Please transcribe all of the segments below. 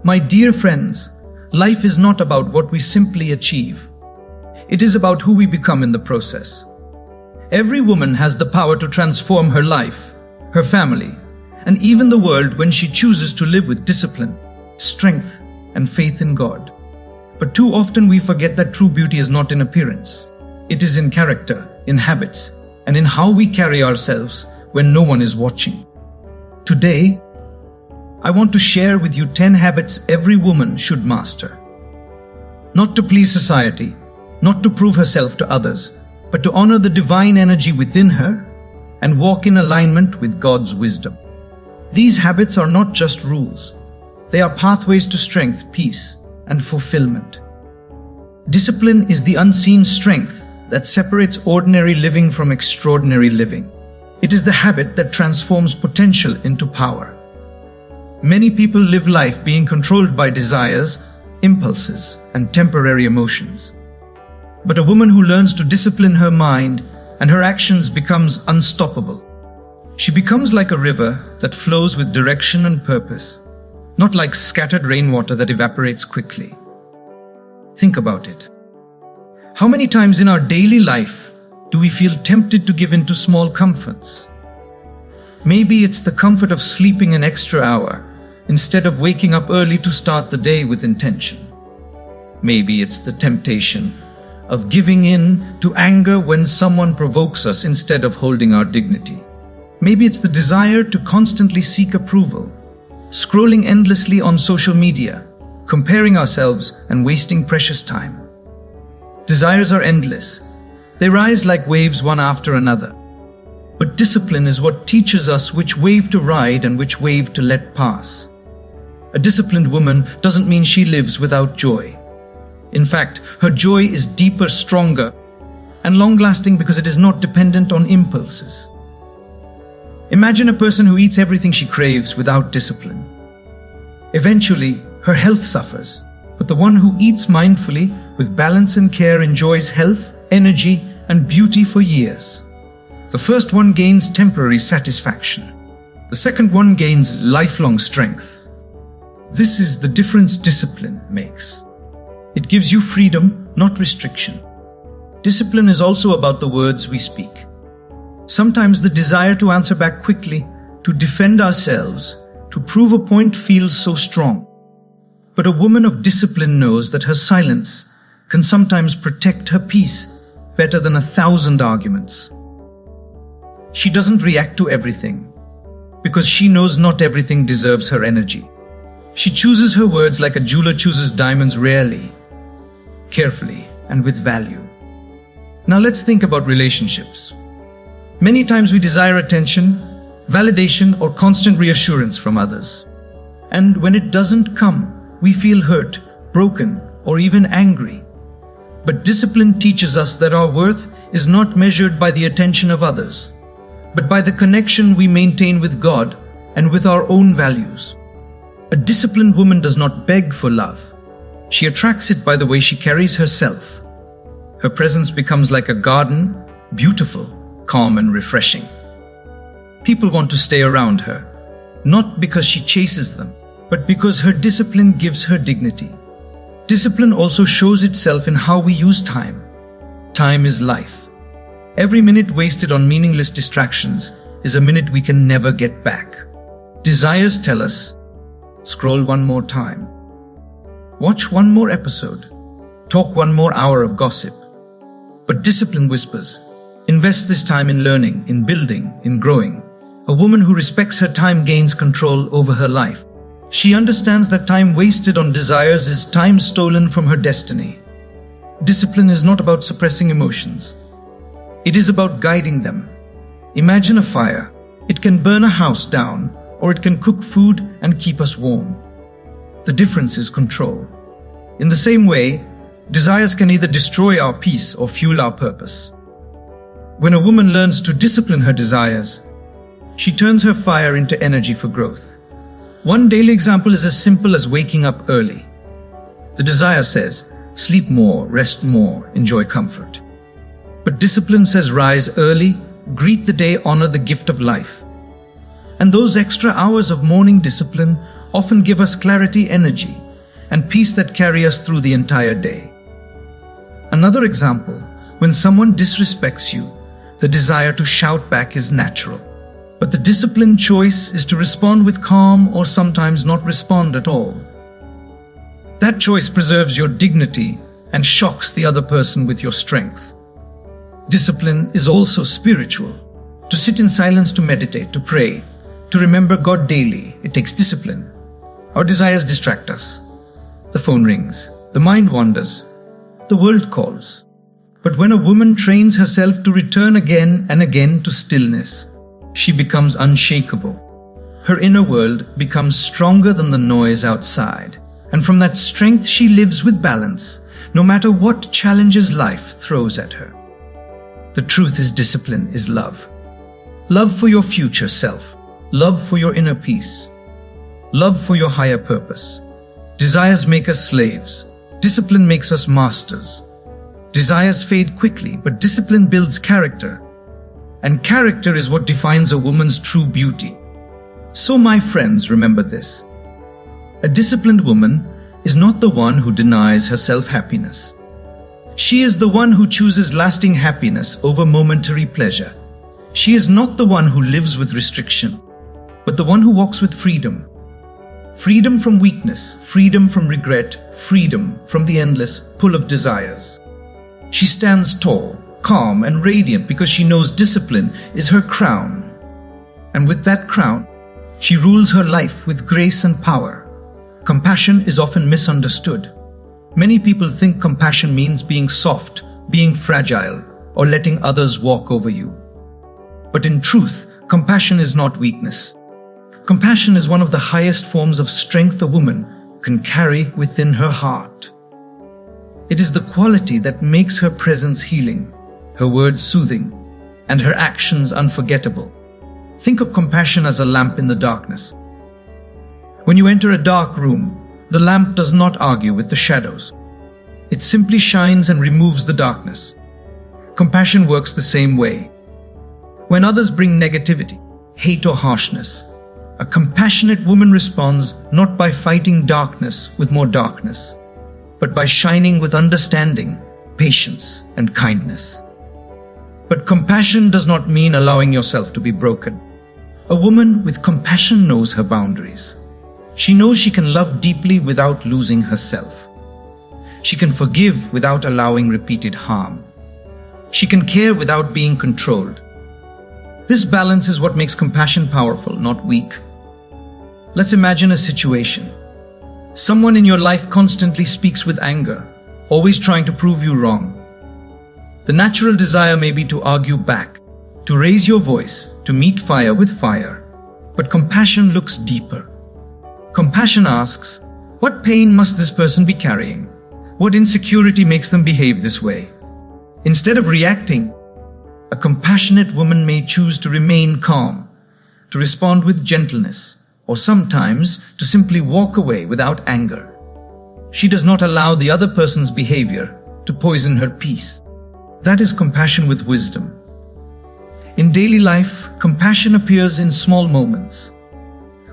My dear friends, life is not about what we simply achieve. It is about who we become in the process. Every woman has the power to transform her life, her family, and even the world when she chooses to live with discipline, strength, and faith in God. But too often we forget that true beauty is not in appearance. It is in character, in habits, and in how we carry ourselves when no one is watching. Today, I want to share with you 10 habits every woman should master. Not to please society, not to prove herself to others, but to honor the divine energy within her and walk in alignment with God's wisdom. These habits are not just rules. They are pathways to strength, peace, and fulfillment. Discipline is the unseen strength that separates ordinary living from extraordinary living. It is the habit that transforms potential into power. Many people live life being controlled by desires, impulses, and temporary emotions. But a woman who learns to discipline her mind and her actions becomes unstoppable. She becomes like a river that flows with direction and purpose, not like scattered rainwater that evaporates quickly. Think about it. How many times in our daily life do we feel tempted to give in to small comforts? Maybe it's the comfort of sleeping an extra hour instead of waking up early to start the day with intention. Maybe it's the temptation of giving in to anger when someone provokes us instead of holding our dignity. Maybe it's the desire to constantly seek approval, scrolling endlessly on social media, comparing ourselves and wasting precious time. Desires are endless. They rise like waves one after another. But discipline is what teaches us which wave to ride and which wave to let pass. A disciplined woman doesn't mean she lives without joy. In fact, her joy is deeper, stronger, and long-lasting because it is not dependent on impulses. Imagine a person who eats everything she craves without discipline. Eventually, her health suffers, but the one who eats mindfully, with balance and care, enjoys health, energy, and beauty for years. The first one gains temporary satisfaction. The second one gains lifelong strength. This is the difference discipline makes. It gives you freedom, not restriction. Discipline is also about the words we speak. Sometimes the desire to answer back quickly, to defend ourselves, to prove a point feels so strong. But a woman of discipline knows that her silence can sometimes protect her peace better than 1,000 arguments. She doesn't react to everything because she knows not everything deserves her energy. She chooses her words like a jeweler chooses diamonds, rarely, carefully, and with value. Now let's think about relationships. Many times we desire attention, validation, or constant reassurance from others. And when it doesn't come, we feel hurt, broken, or even angry. But discipline teaches us that our worth is not measured by the attention of others, but by the connection we maintain with God and with our own values. A disciplined woman does not beg for love. She attracts it by the way she carries herself. Her presence becomes like a garden, beautiful, calm, and refreshing. People want to stay around her, not because she chases them, but because her discipline gives her dignity. Discipline also shows itself in how we use time. Time is life. Every minute wasted on meaningless distractions is a minute we can never get back. Desires tell us, scroll one more time, watch one more episode, talk one more hour of gossip. But discipline whispers, invest this time in learning, in building, in growing. A woman who respects her time gains control over her life. She understands that time wasted on desires is time stolen from her destiny. Discipline is not about suppressing emotions. It is about guiding them. Imagine a fire. It can burn a house down, or it can cook food and keep us warm. The difference is control. In the same way, desires can either destroy our peace or fuel our purpose. When a woman learns to discipline her desires, she turns her fire into energy for growth. One daily example is as simple as waking up early. The desire says, sleep more, rest more, enjoy comfort. But discipline says, rise early, greet the day, honor the gift of life. And those extra hours of morning discipline often give us clarity, energy, and peace that carry us through the entire day. Another example, when someone disrespects you, the desire to shout back is natural. But the disciplined choice is to respond with calm or sometimes not respond at all. That choice preserves your dignity and shocks the other person with your strength. Discipline is also spiritual. To sit in silence, to meditate, to pray, to remember God daily, it takes discipline. Our desires distract us. The phone rings, the mind wanders, the world calls. But when a woman trains herself to return again and again to stillness, she becomes unshakable. Her inner world becomes stronger than the noise outside. And from that strength, she lives with balance, no matter what challenges life throws at her. The truth is, discipline is love. Love for your future self. Love for your inner peace. Love for your higher purpose. Desires make us slaves. Discipline makes us masters. Desires fade quickly, but discipline builds character. And character is what defines a woman's true beauty. So, my friends, remember this. A disciplined woman is not the one who denies herself happiness. She is the one who chooses lasting happiness over momentary pleasure. She is not the one who lives with restriction, but the one who walks with freedom. Freedom from weakness, freedom from regret, freedom from the endless pull of desires. She stands tall, calm, and radiant because she knows discipline is her crown. And with that crown, she rules her life with grace and power. Compassion is often misunderstood. Many people think compassion means being soft, being fragile, or letting others walk over you. But in truth, compassion is not weakness. Compassion is one of the highest forms of strength a woman can carry within her heart. It is the quality that makes her presence healing, her words soothing, and her actions unforgettable. Think of compassion as a lamp in the darkness. When you enter a dark room, the lamp does not argue with the shadows. It simply shines and removes the darkness. Compassion works the same way. When others bring negativity, hate, or harshness, a compassionate woman responds not by fighting darkness with more darkness, but by shining with understanding, patience, and kindness. But compassion does not mean allowing yourself to be broken. A woman with compassion knows her boundaries. She knows she can love deeply without losing herself. She can forgive without allowing repeated harm. She can care without being controlled. This balance is what makes compassion powerful, not weak. Let's imagine a situation. Someone in your life constantly speaks with anger, always trying to prove you wrong. The natural desire may be to argue back, to raise your voice, to meet fire with fire. But compassion looks deeper. Compassion asks, what pain must this person be carrying? What insecurity makes them behave this way? Instead of reacting, a compassionate woman may choose to remain calm, to respond with gentleness, or sometimes to simply walk away without anger. She does not allow the other person's behavior to poison her peace. That is compassion with wisdom. In daily life, compassion appears in small moments.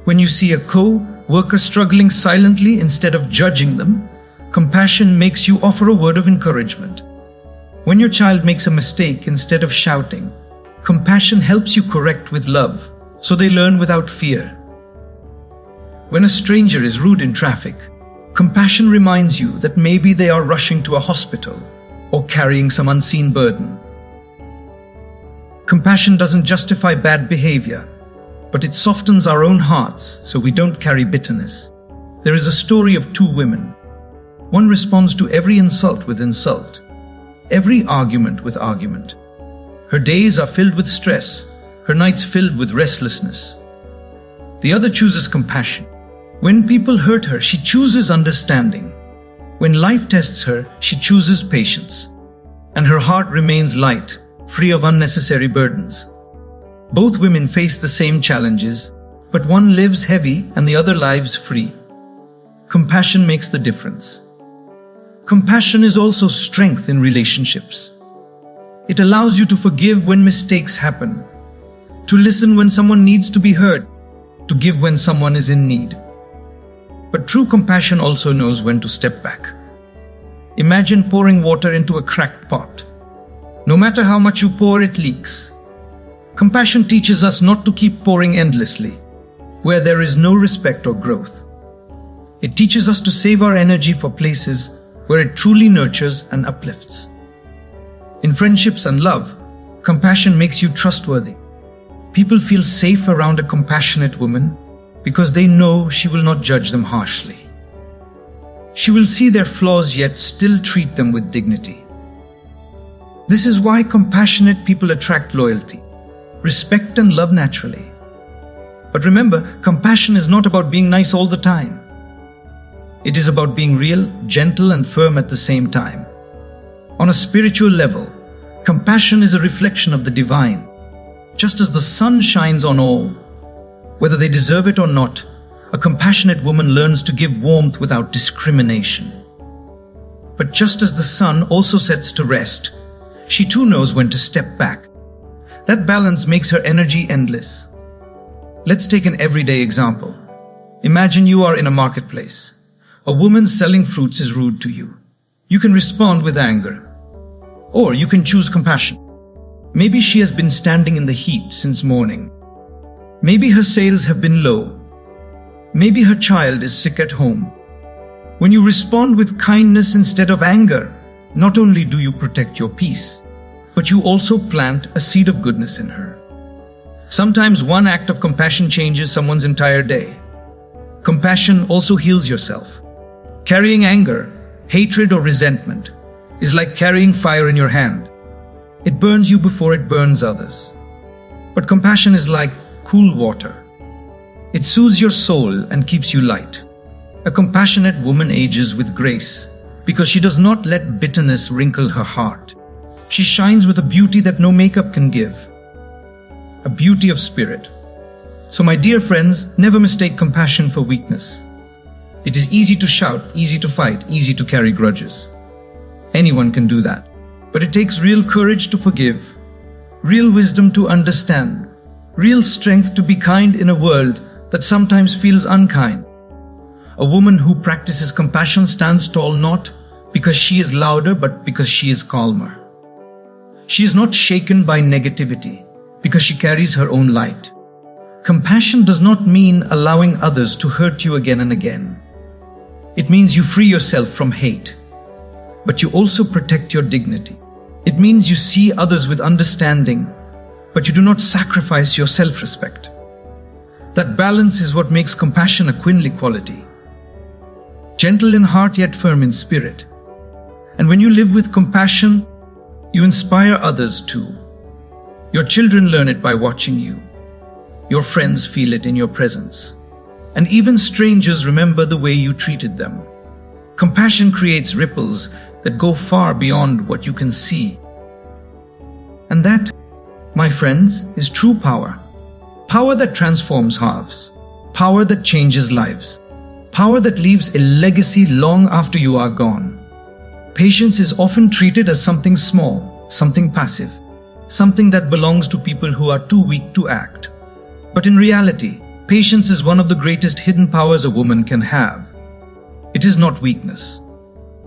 When you see a co-worker struggling silently instead of judging them, compassion makes you offer a word of encouragement. When your child makes a mistake instead of shouting, compassion helps you correct with love, so they learn without fear. When a stranger is rude in traffic, compassion reminds you that maybe they are rushing to a hospital or carrying some unseen burden. Compassion doesn't justify bad behavior, but it softens our own hearts so we don't carry bitterness. There is a story of two women. One responds to every insult with insult, every argument with argument. Her days are filled with stress, her nights filled with restlessness. The other chooses compassion. When people hurt her, she chooses understanding. When life tests her, she chooses patience. And her heart remains light, free of unnecessary burdens. Both women face the same challenges, but one lives heavy and the other lives free. Compassion makes the difference. Compassion is also strength in relationships. It allows you to forgive when mistakes happen, to listen when someone needs to be heard, to give when someone is in need. But true compassion also knows when to step back. Imagine pouring water into a cracked pot. No matter how much you pour, it leaks. Compassion teaches us not to keep pouring endlessly, where there is no respect or growth. It teaches us to save our energy for places where it truly nurtures and uplifts. In friendships and love, compassion makes you trustworthy. People feel safe around a compassionate woman because they know she will not judge them harshly. She will see their flaws yet still treat them with dignity. This is why compassionate people attract loyalty, respect and love naturally. But remember, compassion is not about being nice all the time. It is about being real, gentle and firm at the same time. On a spiritual level, compassion is a reflection of the divine. Just as the sun shines on all, whether they deserve it or not, a compassionate woman learns to give warmth without discrimination. But just as the sun also sets to rest, she too knows when to step back. That balance makes her energy endless. Let's take an everyday example. Imagine you are in a marketplace. A woman selling fruits is rude to you. You can respond with anger, or you can choose compassion. Maybe she has been standing in the heat since morning. Maybe her sales have been low. Maybe her child is sick at home. When you respond with kindness instead of anger, not only do you protect your peace, but you also plant a seed of goodness in her. Sometimes one act of compassion changes someone's entire day. Compassion also heals yourself. Carrying anger, hatred or resentment is like carrying fire in your hand. It burns you before it burns others. But compassion is like cool water. It soothes your soul and keeps you light. A compassionate woman ages with grace because she does not let bitterness wrinkle her heart. She shines with a beauty that no makeup can give. A beauty of spirit. So my dear friends, never mistake compassion for weakness. It is easy to shout, easy to fight, easy to carry grudges. Anyone can do that. But it takes real courage to forgive, real wisdom to understand, real strength to be kind in a world that sometimes feels unkind. A woman who practices compassion stands tall not because she is louder, but because she is calmer. She is not shaken by negativity because she carries her own light. Compassion does not mean allowing others to hurt you again and again. It means you free yourself from hate, but you also protect your dignity. It means you see others with understanding, but you do not sacrifice your self-respect. That balance is what makes compassion a queenly quality. Gentle in heart yet firm in spirit. And when you live with compassion, you inspire others too. Your children learn it by watching you. Your friends feel it in your presence. And even strangers remember the way you treated them. Compassion creates ripples that go far beyond what you can see. And that, my friends, is true power. Power that transforms hearts. Power that changes lives. Power that leaves a legacy long after you are gone. Patience is often treated as something small, something passive, something that belongs to people who are too weak to act. But in reality, patience is one of the greatest hidden powers a woman can have. It is not weakness.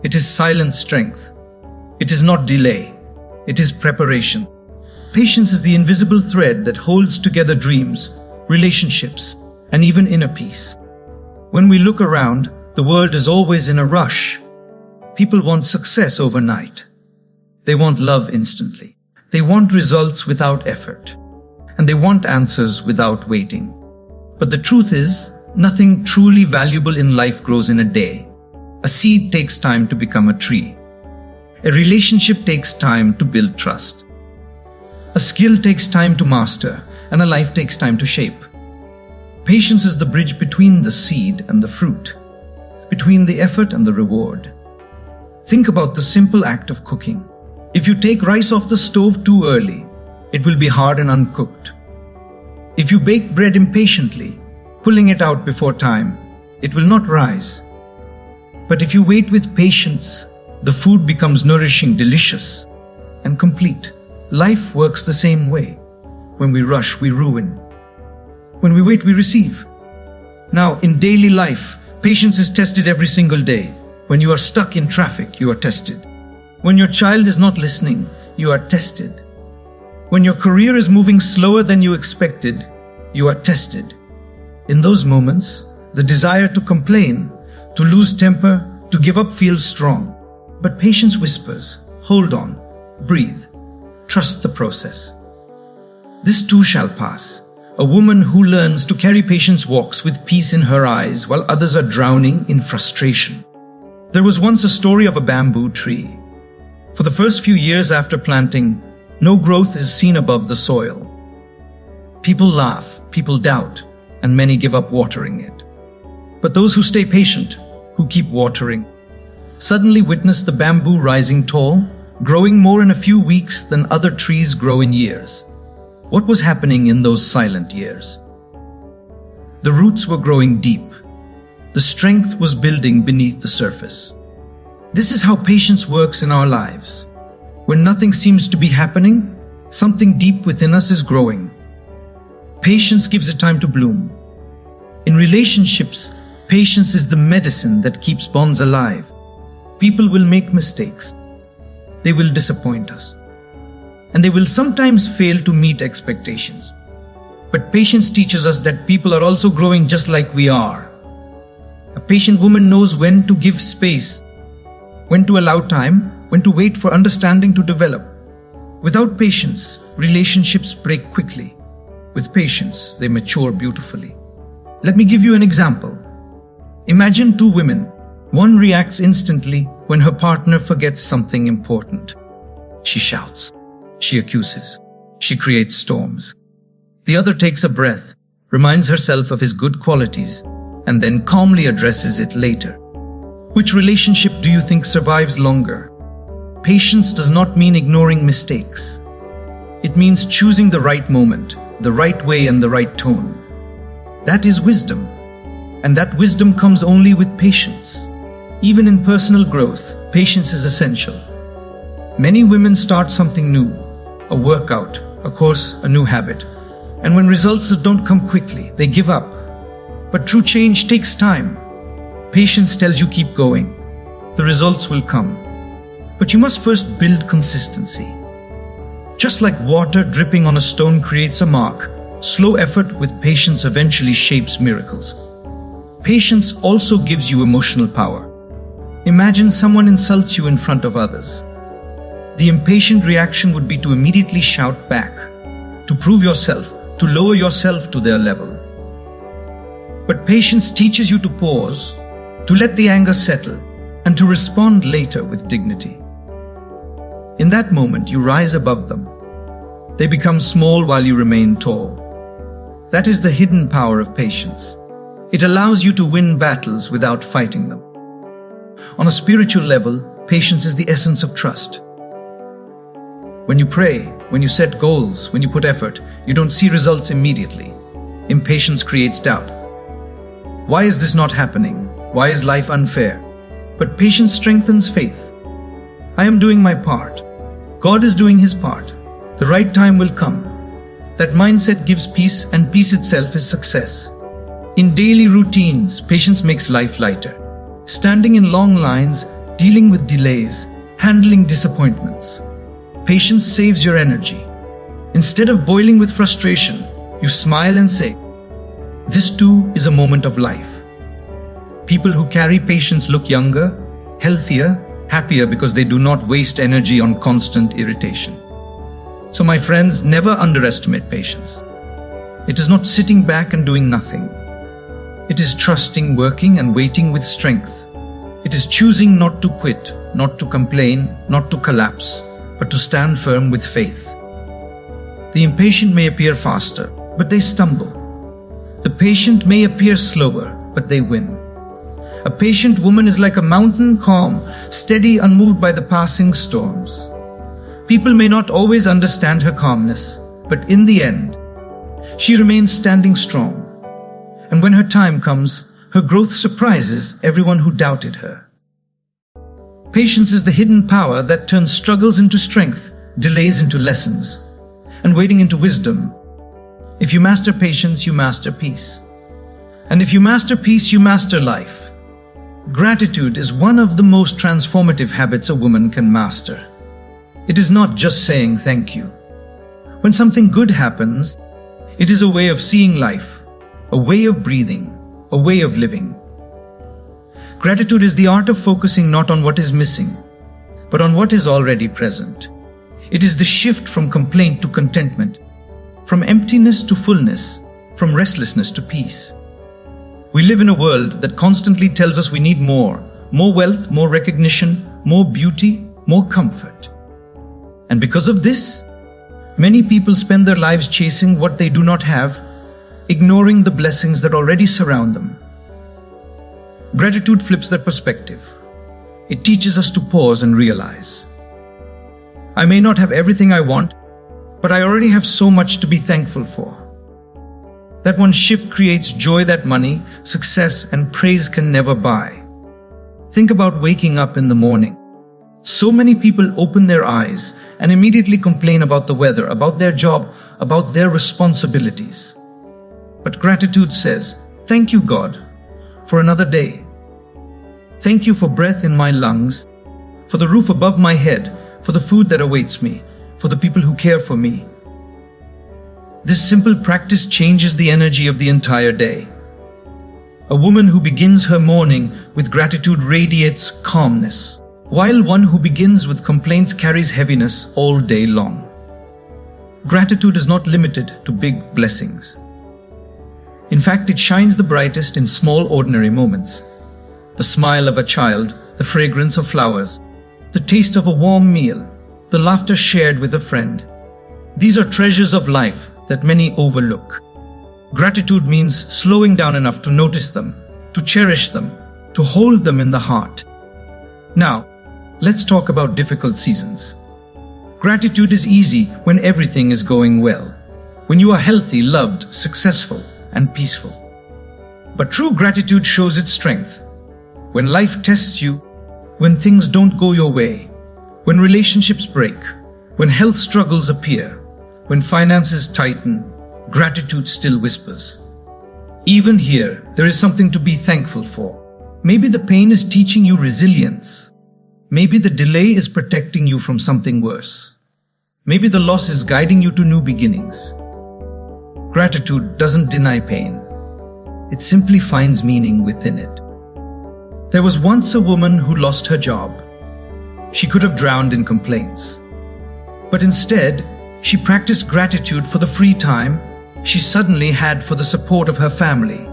It is silent strength. It is not delay. It is preparation. Patience is the invisible thread that holds together dreams, relationships, and even inner peace. When we look around, the world is always in a rush. People want success overnight. They want love instantly. They want results without effort. And they want answers without waiting. But the truth is, nothing truly valuable in life grows in a day. A seed takes time to become a tree. A relationship takes time to build trust. A skill takes time to master, and a life takes time to shape. Patience is the bridge between the seed and the fruit, between the effort and the reward. Think about the simple act of cooking. If you take rice off the stove too early, it will be hard and uncooked. If you bake bread impatiently, pulling it out before time, it will not rise. But if you wait with patience, the food becomes nourishing, delicious, and complete. Life works the same way. When we rush, we ruin. When we wait, we receive. Now, in daily life, Patience is tested every single day. When you are stuck in traffic, you are tested. When your child is not listening, you are tested. When your career is moving slower than you expected, you are tested. In those moments, the desire to complain, to lose temper, to give up feels strong. But patience whispers, hold on, breathe, trust the process. This too shall pass. A woman who learns to carry patience walks with peace in her eyes while others are drowning in frustration. There was once a story of a bamboo tree. For the first few years after planting, no growth is seen above the soil. People laugh, people doubt, and many give up watering it. But those who stay patient, who keep watering, suddenly witness the bamboo rising tall, growing more in a few weeks than other trees grow in years. What was happening in those silent years? The roots were growing deep. The strength was building beneath the surface. This is how patience works in our lives. When nothing seems to be happening, something deep within us is growing. Patience gives it time to bloom. In relationships, patience is the medicine that keeps bonds alive. People will make mistakes. They will disappoint us. And they will sometimes fail to meet expectations. But patience teaches us that people are also growing just like we are. A patient woman knows when to give space, when to allow time, when to wait for understanding to develop. Without patience, relationships break quickly. With patience, they mature beautifully. Let me give you an example. Imagine two women. One reacts instantly when her partner forgets something important. She shouts. She accuses. She creates storms. The other takes a breath, reminds herself of his good qualities, and then calmly addresses it later. Which relationship do you think survives longer? Patience does not mean ignoring mistakes. It means choosing the right moment, the right way, and the right tone. That is wisdom. And that wisdom comes only with patience. Even in personal growth, patience is essential. Many women start something new, a workout, a course, a new habit. And when results don't come quickly, they give up. But true change takes time. Patience tells you keep going. The results will come. But you must first build consistency. Just like water dripping on a stone creates a mark, slow effort with patience eventually shapes miracles. Patience also gives you emotional power. Imagine someone insults you in front of others. The impatient reaction would be to immediately shout back, to prove yourself, to lower yourself to their level. But patience teaches you to pause, to let the anger settle, and to respond later with dignity. In that moment, you rise above them. They become small while you remain tall. That is the hidden power of patience. It allows you to win battles without fighting them. On a spiritual level, patience is the essence of trust. When you pray, when you set goals, when you put effort, you don't see results immediately. Impatience creates doubt. Why is this not happening? Why is life unfair? But patience strengthens faith. I am doing my part. God is doing his part. The right time will come. That mindset gives peace, and peace itself is success. In daily routines, patience makes life lighter. Standing in long lines, dealing with delays, handling disappointments. Patience saves your energy. Instead of boiling with frustration, you smile and say, "This too is a moment of life." People who carry patience look younger, healthier, happier because they do not waste energy on constant irritation. So my friends, never underestimate patience. It is not sitting back and doing nothing. It is trusting, working, and waiting with strength. It is choosing not to quit, not to complain, not to collapse, but to stand firm with faith. The impatient may appear faster, but they stumble. The patient may appear slower, but they win. A patient woman is like a mountain, calm, steady, unmoved by the passing storms. People may not always understand her calmness, but in the end, she remains standing strong. And when her time comes, her growth surprises everyone who doubted her. Patience is the hidden power that turns struggles into strength, delays into lessons, and waiting into wisdom. If you master patience, you master peace. And if you master peace, you master life. Gratitude is one of the most transformative habits a woman can master. It is not just saying thank you. When something good happens, it is a way of seeing life, a way of breathing, a way of living. Gratitude is the art of focusing not on what is missing, but on what is already present. It is the shift from complaint to contentment, from emptiness to fullness, from restlessness to peace. We live in a world that constantly tells us we need more wealth, more recognition, more beauty, more comfort. And because of this, many people spend their lives chasing what they do not have, ignoring the blessings that already surround them. Gratitude flips that perspective. It teaches us to pause and realize, I may not have everything I want, but I already have so much to be thankful for. That one shift creates joy that money, success, and praise can never buy. Think about waking up in the morning. So many people open their eyes and immediately complain about the weather, about their job, about their responsibilities. But gratitude says, thank you, God, for another day. Thank you for breath in my lungs, for the roof above my head, for the food that awaits me, for the people who care for me. This simple practice changes the energy of the entire day. A woman who begins her morning with gratitude radiates calmness, while one who begins with complaints carries heaviness all day long. Gratitude is not limited to big blessings. In fact, it shines the brightest in small, ordinary moments. The smile of a child, the fragrance of flowers, the taste of a warm meal, the laughter shared with a friend. These are treasures of life that many overlook. Gratitude means slowing down enough to notice them, to cherish them, to hold them in the heart. Now, let's talk about difficult seasons. Gratitude is easy when everything is going well, when you are healthy, loved, successful, and peaceful. But true gratitude shows its strength when life tests you, when things don't go your way, when relationships break, when health struggles appear, when finances tighten. Gratitude still whispers. Even here, there is something to be thankful for. Maybe the pain is teaching you resilience. Maybe the delay is protecting you from something worse. Maybe the loss is guiding you to new beginnings. Gratitude doesn't deny pain. It simply finds meaning within it. There was once a woman who lost her job. She could have drowned in complaints. But instead, she practiced gratitude for the free time she suddenly had, for the support of her family,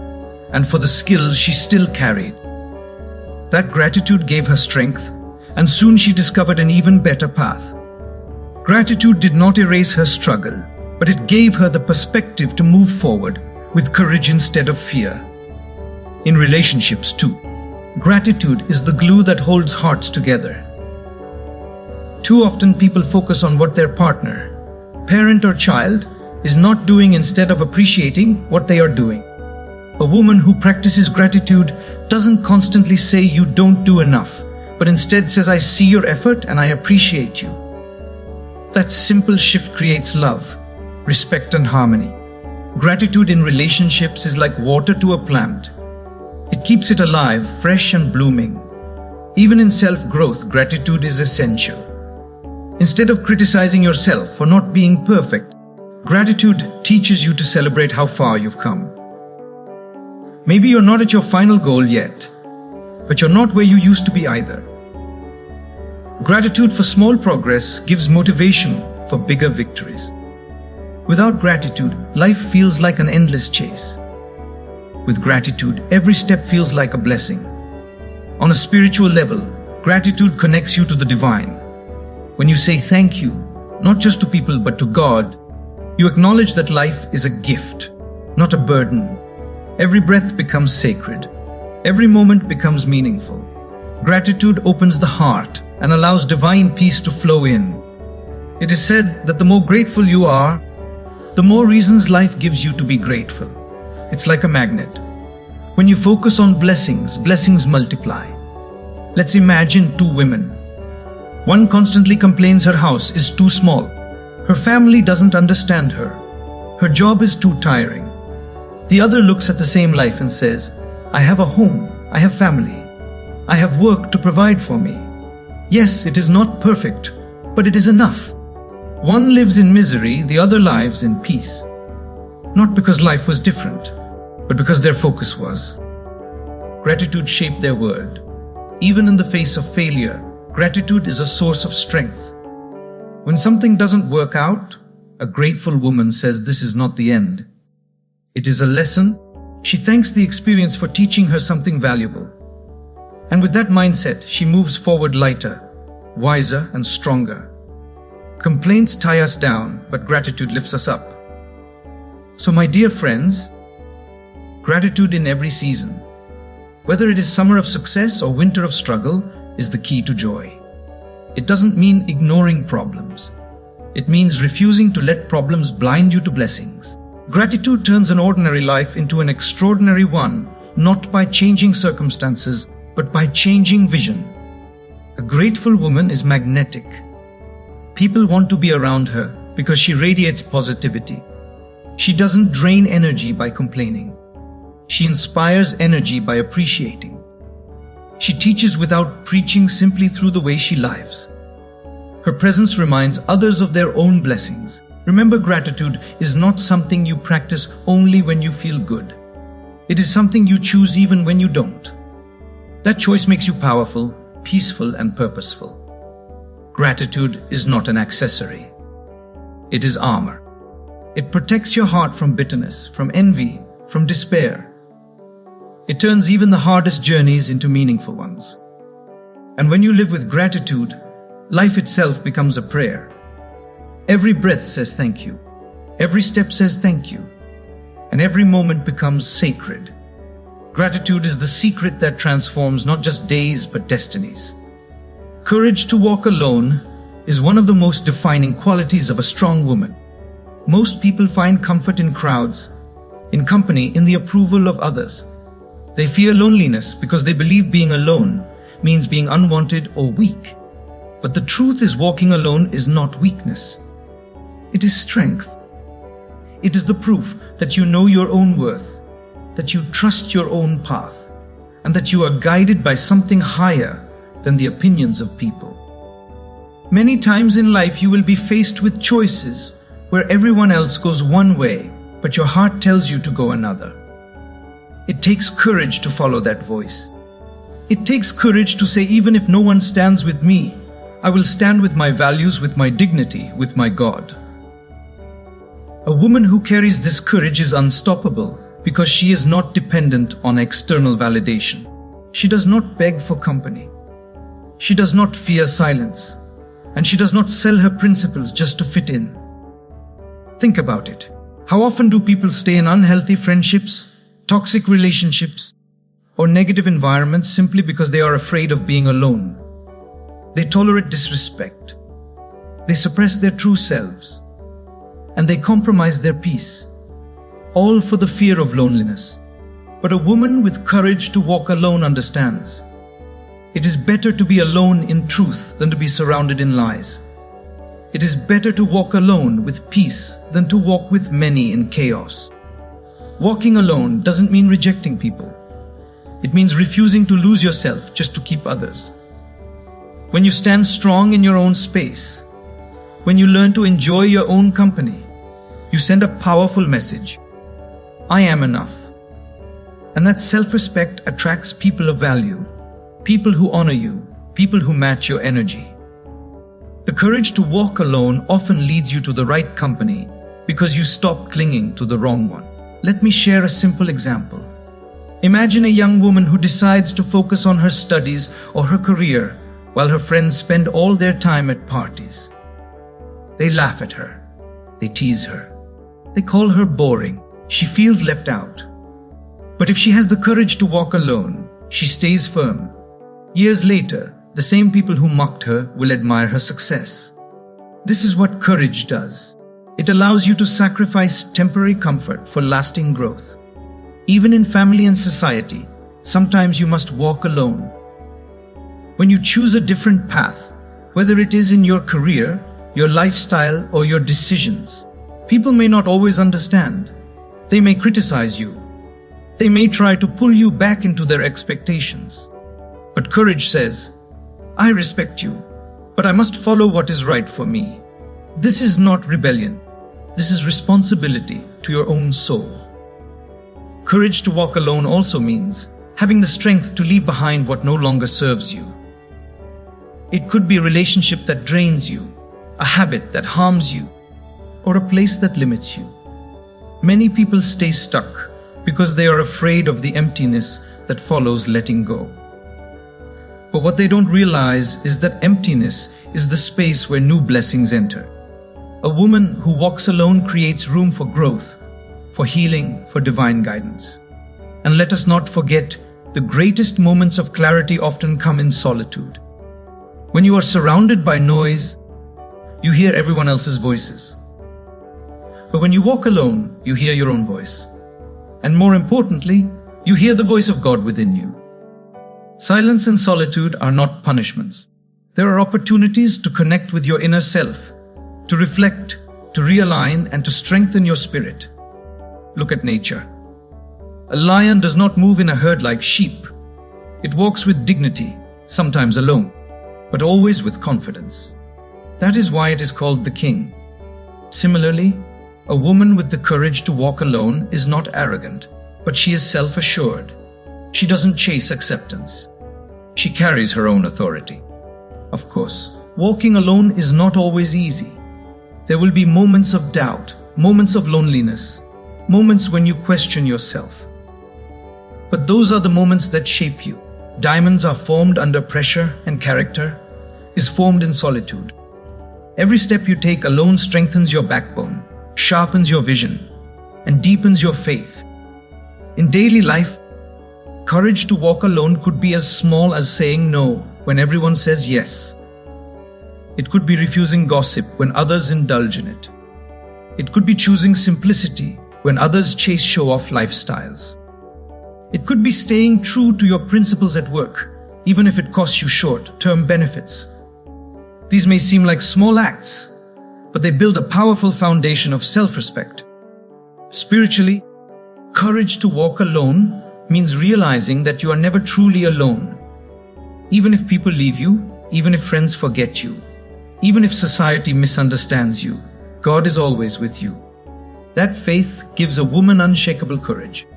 and for the skills she still carried. That gratitude gave her strength, and soon she discovered an even better path. Gratitude did not erase her struggle, but it gave her the perspective to move forward with courage instead of fear. In relationships too, gratitude is the glue that holds hearts together. Too often people focus on what their partner, parent or child, is not doing instead of appreciating what they are doing. A woman who practices gratitude doesn't constantly say you don't do enough, but instead says, I see your effort and I appreciate you. That simple shift creates love, respect, and harmony. Gratitude in relationships is like water to a plant. It keeps it alive, fresh and blooming. Even in self-growth, gratitude is essential. Instead of criticizing yourself for not being perfect, gratitude teaches you to celebrate how far you've come. Maybe you're not at your final goal yet, but you're not where you used to be either. Gratitude for small progress gives motivation for bigger victories. Without gratitude, life feels like an endless chase. With gratitude, every step feels like a blessing. On a spiritual level, gratitude connects you to the divine. When you say thank you, not just to people but to God, you acknowledge that life is a gift, not a burden. Every breath becomes sacred. Every moment becomes meaningful. Gratitude opens the heart and allows divine peace to flow in. It is said that the more grateful you are, the more reasons life gives you to be grateful. It's like a magnet. When you focus on blessings, blessings multiply. Let's imagine two women. One constantly complains her house is too small. Her family doesn't understand her. Her job is too tiring. The other looks at the same life and says, I have a home, I have family. I have work to provide for me. Yes, it is not perfect, but it is enough. One lives in misery, the other lives in peace. Not because life was different, but because their focus was. Gratitude shaped their world. Even in the face of failure, gratitude is a source of strength. When something doesn't work out, a grateful woman says this is not the end. It is a lesson. She thanks the experience for teaching her something valuable. And with that mindset, she moves forward lighter, wiser, and stronger. Complaints tie us down, but gratitude lifts us up. So, my dear friends, gratitude in every season, whether it is summer of success or winter of struggle, is the key to joy. It doesn't mean ignoring problems. It means refusing to let problems blind you to blessings. Gratitude turns an ordinary life into an extraordinary one, not by changing circumstances, but by changing vision. A grateful woman is magnetic. People want to be around her because she radiates positivity. She doesn't drain energy by complaining. She inspires energy by appreciating. She teaches without preaching, simply through the way she lives. Her presence reminds others of their own blessings. Remember, gratitude is not something you practice only when you feel good. It is something you choose even when you don't. That choice makes you powerful, peaceful, and purposeful. Gratitude is not an accessory. It is armor. It protects your heart from bitterness, from envy, from despair. It turns even the hardest journeys into meaningful ones. And when you live with gratitude, life itself becomes a prayer. Every breath says thank you. Every step says thank you. And every moment becomes sacred. Gratitude is the secret that transforms not just days but destinies. Courage to walk alone is one of the most defining qualities of a strong woman. Most people find comfort in crowds, in company, in the approval of others. They fear loneliness because they believe being alone means being unwanted or weak. But the truth is, walking alone is not weakness. It is strength. It is the proof that you know your own worth, that you trust your own path, and that you are guided by something higher than the opinions of people. Many times in life you will be faced with choices where everyone else goes one way, but your heart tells you to go another. It takes courage to follow that voice. It takes courage to say, even if no one stands with me, I will stand with my values, with my dignity, with my God. A woman who carries this courage is unstoppable because she is not dependent on external validation. She does not beg for company. She does not fear silence. And she does not sell her principles just to fit in. Think about it. How often do people stay in unhealthy friendships, toxic relationships, or negative environments simply because they are afraid of being alone? They tolerate disrespect. They suppress their true selves. And they compromise their peace, all for the fear of loneliness. But a woman with courage to walk alone understands. It is better to be alone in truth than to be surrounded in lies. It is better to walk alone with peace than to walk with many in chaos. Walking alone doesn't mean rejecting people. It means refusing to lose yourself just to keep others. When you stand strong in your own space, when you learn to enjoy your own company, you send a powerful message. I am enough. And that self-respect attracts people of value, people who honor you, people who match your energy. The courage to walk alone often leads you to the right company because you stop clinging to the wrong one. Let me share a simple example. Imagine a young woman who decides to focus on her studies or her career while her friends spend all their time at parties. They laugh at her. They tease her. They call her boring. She feels left out. But if she has the courage to walk alone, she stays firm. Years later, the same people who mocked her will admire her success. This is what courage does. It allows you to sacrifice temporary comfort for lasting growth. Even in family and society, sometimes you must walk alone. When you choose a different path, whether it is in your career, your lifestyle, or your decisions, people may not always understand. They may criticize you. They may try to pull you back into their expectations. But courage says, I respect you, but I must follow what is right for me. This is not rebellion. This is responsibility to your own soul. Courage to walk alone also means having the strength to leave behind what no longer serves you. It could be a relationship that drains you, a habit that harms you, or a place that limits you. Many people stay stuck because they are afraid of the emptiness that follows letting go. But what they don't realize is that emptiness is the space where new blessings enter. A woman who walks alone creates room for growth, for healing, for divine guidance. And let us not forget, the greatest moments of clarity often come in solitude. When you are surrounded by noise, you hear everyone else's voices. But when you walk alone, you hear your own voice. And more importantly, you hear the voice of God within you. Silence and solitude are not punishments. There are opportunities to connect with your inner self, to reflect, to realign, and to strengthen your spirit. Look at nature. A lion does not move in a herd like sheep. It walks with dignity, sometimes alone, but always with confidence. That is why it is called the king. Similarly, a woman with the courage to walk alone is not arrogant, but she is self-assured. She doesn't chase acceptance. She carries her own authority. Of course, walking alone is not always easy. There will be moments of doubt, moments of loneliness, moments when you question yourself. But those are the moments that shape you. Diamonds are formed under pressure, and character is formed in solitude. Every step you take alone strengthens your backbone, sharpens your vision, and deepens your faith. In daily life, courage to walk alone could be as small as saying no when everyone says yes. It could be refusing gossip when others indulge in it. It could be choosing simplicity when others chase show-off lifestyles. It could be staying true to your principles at work, even if it costs you short-term benefits. These may seem like small acts, but they build a powerful foundation of self-respect. Spiritually, courage to walk alone means realizing that you are never truly alone. Even if people leave you, even if friends forget you, even if society misunderstands you, God is always with you. That faith gives a woman unshakable courage.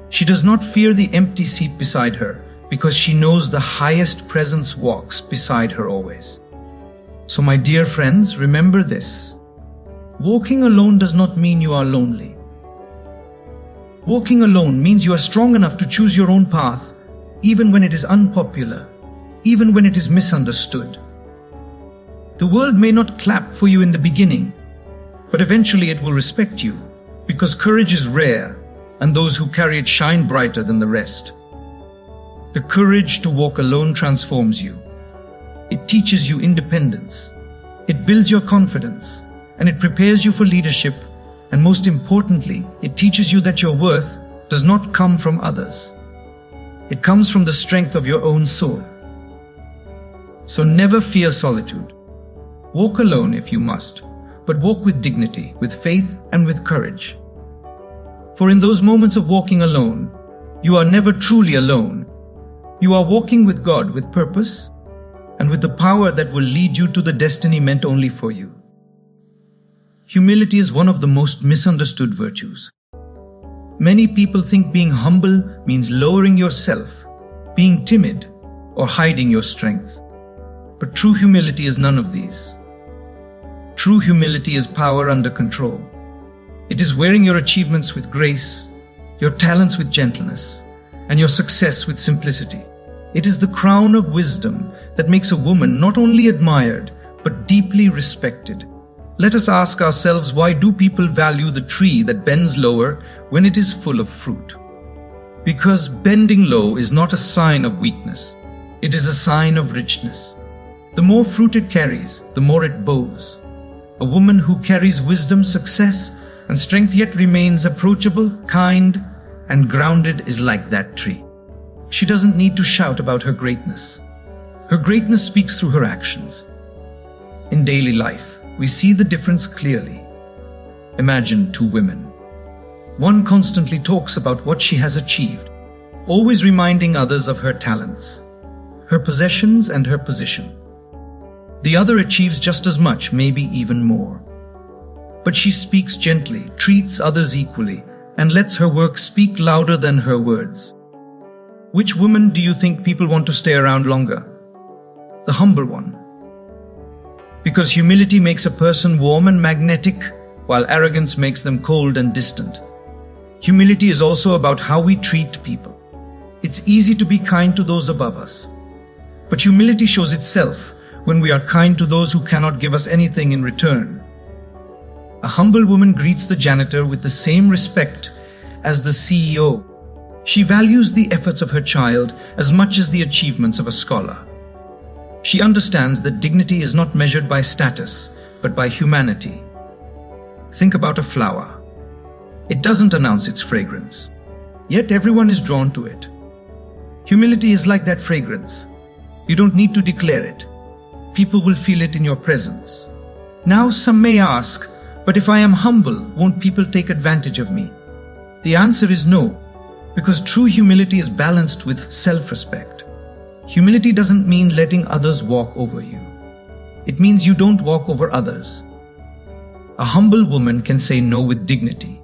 She does not fear the empty seat beside her because she knows the highest presence walks beside her always. So my dear friends, remember this. Walking alone does not mean you are lonely. Walking alone means you are strong enough to choose your own path, even when it is unpopular, even when it is misunderstood. The world may not clap for you in the beginning, but eventually it will respect you, because courage is rare, and those who carry it shine brighter than the rest. The courage to walk alone transforms you. It teaches you independence. It builds your confidence, and it prepares you for leadership. And most importantly, it teaches you that your worth does not come from others. It comes from the strength of your own soul. So never fear solitude. Walk alone if you must, but walk with dignity, with faith, and with courage. For in those moments of walking alone, you are never truly alone. You are walking with God with purpose and with the power that will lead you to the destiny meant only for you. Humility is one of the most misunderstood virtues. Many people think being humble means lowering yourself, being timid, or hiding your strengths. But true humility is none of these. True humility is power under control. It is wearing your achievements with grace, your talents with gentleness, and your success with simplicity. It is the crown of wisdom that makes a woman not only admired, but deeply respected. Let us ask ourselves, why do people value the tree that bends lower when it is full of fruit? Because bending low is not a sign of weakness. It is a sign of richness. The more fruit it carries, the more it bows. A woman who carries wisdom, success, and strength yet remains approachable, kind, and grounded is like that tree. She doesn't need to shout about her greatness. Her greatness speaks through her actions. In daily life, we see the difference clearly. Imagine two women. One constantly talks about what she has achieved, always reminding others of her talents, her possessions, and her position. The other achieves just as much, maybe even more. But she speaks gently, treats others equally, and lets her work speak louder than her words. Which woman do you think people want to stay around longer? The humble one. Because humility makes a person warm and magnetic, while arrogance makes them cold and distant. Humility is also about how we treat people. It's easy to be kind to those above us. But humility shows itself when we are kind to those who cannot give us anything in return. A humble woman greets the janitor with the same respect as the CEO. She values the efforts of her child as much as the achievements of a scholar. She understands that dignity is not measured by status, but by humanity. Think about a flower. It doesn't announce its fragrance, yet everyone is drawn to it. Humility is like that fragrance. You don't need to declare it. People will feel it in your presence. Now some may ask, but if I am humble, won't people take advantage of me? The answer is no, because true humility is balanced with self-respect. Humility doesn't mean letting others walk over you. It means you don't walk over others. A humble woman can say no with dignity.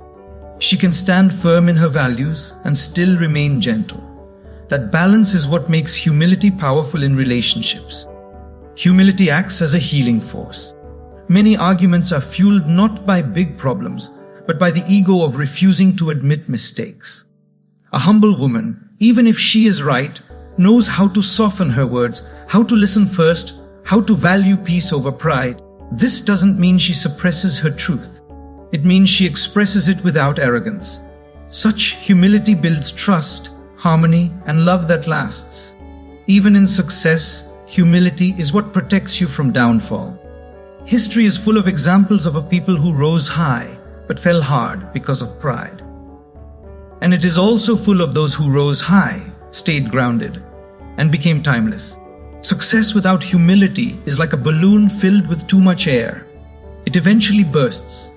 She can stand firm in her values and still remain gentle. That balance is what makes humility powerful in relationships. Humility acts as a healing force. Many arguments are fueled not by big problems, but by the ego of refusing to admit mistakes. A humble woman, even if she is right, knows how to soften her words, how to listen first, how to value peace over pride. This doesn't mean she suppresses her truth. It means she expresses it without arrogance. Such humility builds trust, harmony, and love that lasts. Even in success, humility is what protects you from downfall. History is full of examples of people who rose high but fell hard because of pride. And it is also full of those who rose high, stayed grounded, and became timeless. Success without humility is like a balloon filled with too much air. It eventually bursts.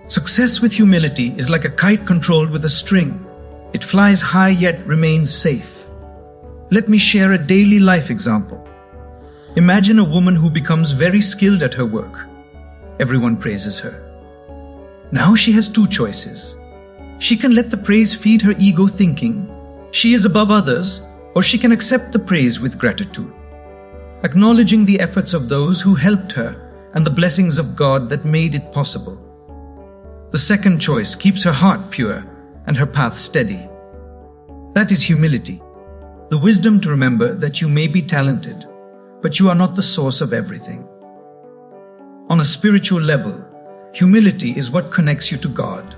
Success with humility is like a kite controlled with a string. It flies high yet remains safe. Let me share a daily life example. Imagine a woman who becomes very skilled at her work. Everyone praises her. Now she has two choices. She can let the praise feed her ego thinking she is above others, or she can accept the praise with gratitude, acknowledging the efforts of those who helped her and the blessings of God that made it possible. The second choice keeps her heart pure and her path steady. That is humility, the wisdom to remember that you may be talented, but you are not the source of everything. On a spiritual level, humility is what connects you to God.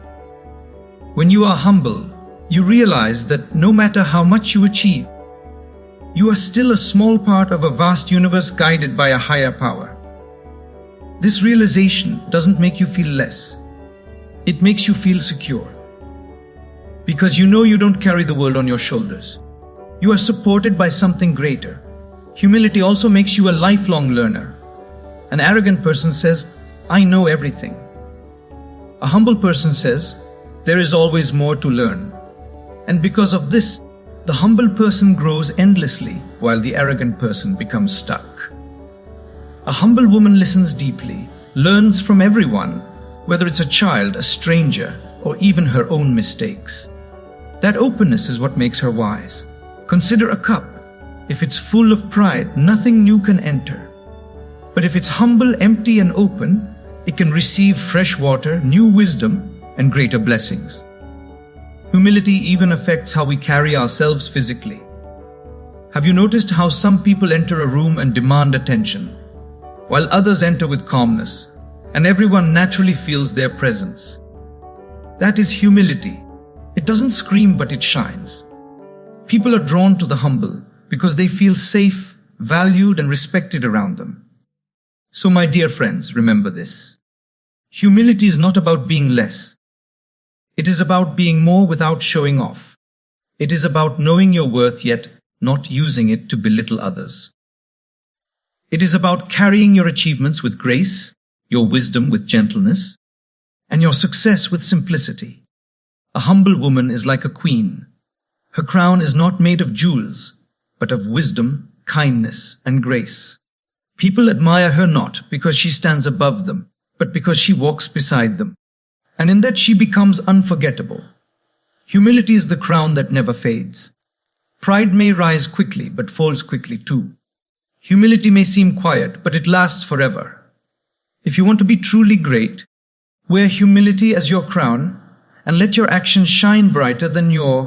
When you are humble, you realize that no matter how much you achieve, you are still a small part of a vast universe guided by a higher power. This realization doesn't make you feel less. It makes you feel secure. Because you know you don't carry the world on your shoulders. You are supported by something greater. Humility also makes you a lifelong learner. An arrogant person says, I know everything. A humble person says, there is always more to learn. And because of this, the humble person grows endlessly while the arrogant person becomes stuck. A humble woman listens deeply, learns from everyone, whether it's a child, a stranger, or even her own mistakes. That openness is what makes her wise. Consider a cup. If it's full of pride, nothing new can enter. But if it's humble, empty, and open, it can receive fresh water, new wisdom, and greater blessings. Humility even affects how we carry ourselves physically. Have you noticed how some people enter a room and demand attention, while others enter with calmness, and everyone naturally feels their presence? That is humility. It doesn't scream, but it shines. People are drawn to the humble because they feel safe, valued, and respected around them. So, my dear friends, remember this. Humility is not about being less. It is about being more without showing off. It is about knowing your worth yet not using it to belittle others. It is about carrying your achievements with grace, your wisdom with gentleness, and your success with simplicity. A humble woman is like a queen. Her crown is not made of jewels, but of wisdom, kindness, and grace. People admire her not because she stands above them, but because she walks beside them. And in that she becomes unforgettable. Humility is the crown that never fades. Pride may rise quickly, but falls quickly too. Humility may seem quiet, but it lasts forever. If you want to be truly great, wear humility as your crown and let your actions shine brighter than your